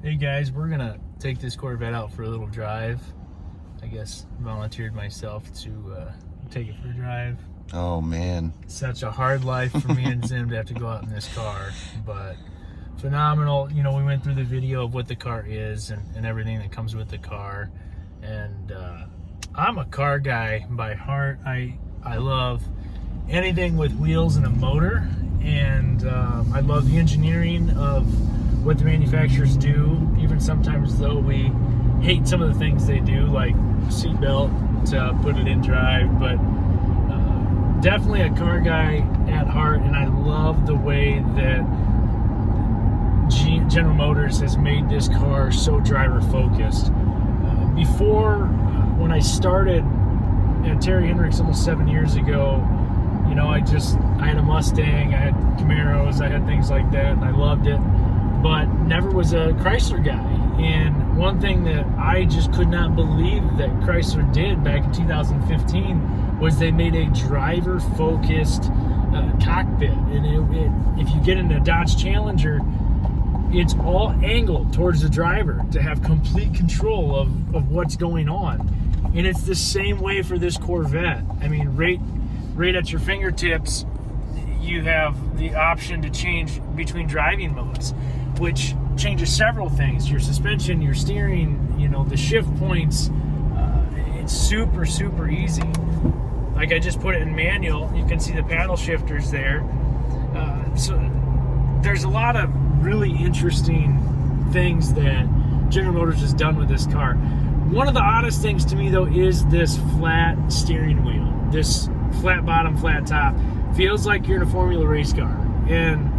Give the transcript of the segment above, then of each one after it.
Hey guys, we're gonna take this Corvette out for a little drive. I guess volunteered myself to take it for a drive. Oh man, such a hard life for me and Zim to have to go out in this car, but phenomenal. You know, we went through the video of what the car is and everything that comes with the car, and I'm a car guy by heart. I love anything with wheels and a motor, and I love the engineering of what the manufacturers do, even sometimes though we hate some of the things they do, like seatbelt to put it in drive, but definitely a car guy at heart, and I love the way that General Motors has made this car so driver focused. Before, when I started at Terry Henricks almost 7 years ago, you know, I had a Mustang, I had Camaros, I had things like that, and I loved it, but never was a Chrysler guy. And one thing that I just could not believe that Chrysler did back in 2015 was they made a driver-focused cockpit. And if you get in a Dodge Challenger, it's all angled towards the driver to have complete control of what's going on. And it's the same way for this Corvette. I mean, right at your fingertips, you have the option to change between driving modes, which changes several things: your suspension, your steering, you know, the shift points. It's super, super easy. Like, I just put it in manual. You can see the paddle shifters there. So there's a lot of really interesting things that General Motors has done with this car. One of the oddest things to me, though, is this flat steering wheel. This flat bottom, flat top. Feels like you're in a Formula race car. And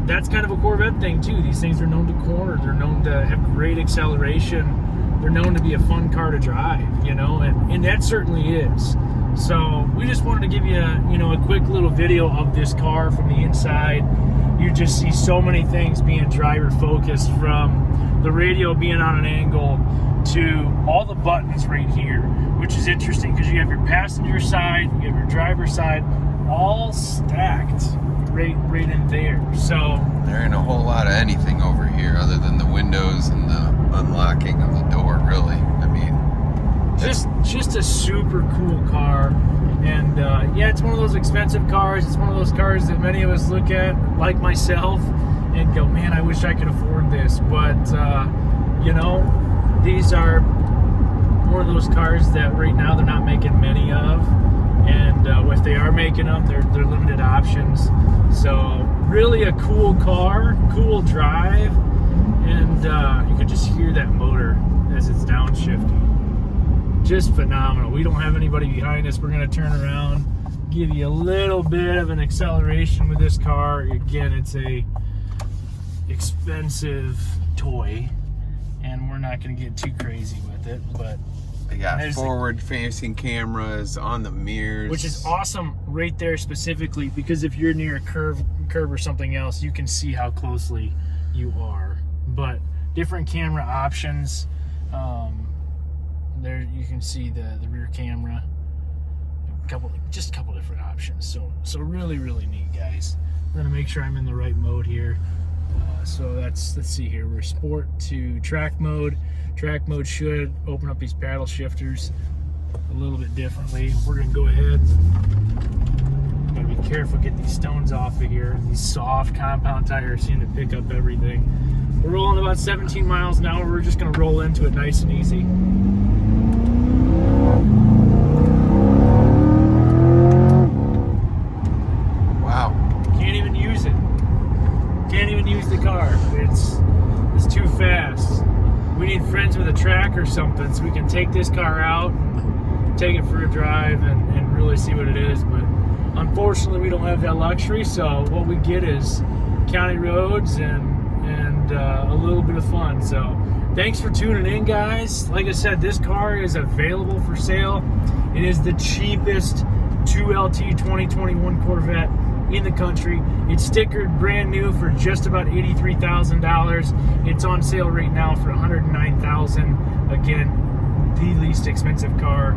that's kind of a Corvette thing, too. These things are known to corner. They're known to have great acceleration. They're known to be a fun car to drive, you know, and that certainly is. So we just wanted to give you a quick little video of this car from the inside. You just see so many things being driver focused, from the radio being on an angle to all the buttons right here, which is interesting because you have your passenger side, you have your driver's side, all stacked right in there. So there ain't a whole lot of anything over here other than the windows and the unlocking of the door, really. I mean, just a super cool car. And yeah, it's one of those expensive cars. It's one of those cars that many of us look at, like myself, and go, man, I wish I could afford this. But you know, these are one of those cars that right now they're not making many of, and if they are making them, they're limited options. So really a cool car, cool drive, and you can just hear that motor as it's downshifting. Just phenomenal. We don't have anybody behind us. We're going to turn around, give you a little bit of an acceleration with this car. Again, it's a expensive toy, and we're not going to get too crazy with it, but they got forward-facing cameras on the mirrors, which is awesome right there specifically, because if you're near a curve or something else, you can see how closely you are. But different camera options. There you can see the rear camera, just a couple different options. So really neat, guys. I'm gonna make sure I'm in the right mode here. So let's see here. We're sport to track mode. Track mode should open up these paddle shifters a little bit differently. We're gonna go ahead. Gotta be careful, get these stones off of here. These soft compound tires seem to pick up everything. We're rolling about 17 miles an hour. We're just gonna roll into it nice and easy. Wow. Can't even use it. Can't even use the car. It's too fast. We need friends with a track or something so we can take this car out, take it for a drive, and really see what it is. But unfortunately, we don't have that luxury, so what we get is county roads and a little bit of fun. So thanks for tuning in, guys. Like I said, this car is available for sale. It is the cheapest 2LT 2021 Corvette in the country. It's stickered brand new for just about $83,000. It's on sale right now for $109,000. Again, the least expensive car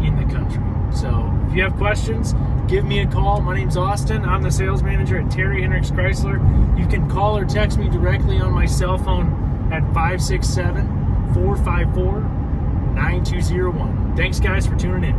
in the country. So if you have questions, give me a call. My name's Austin. I'm the sales manager at Terry Henricks Chrysler. You can call or text me directly on my cell phone at 567-454-9201. Thanks, guys, for tuning in.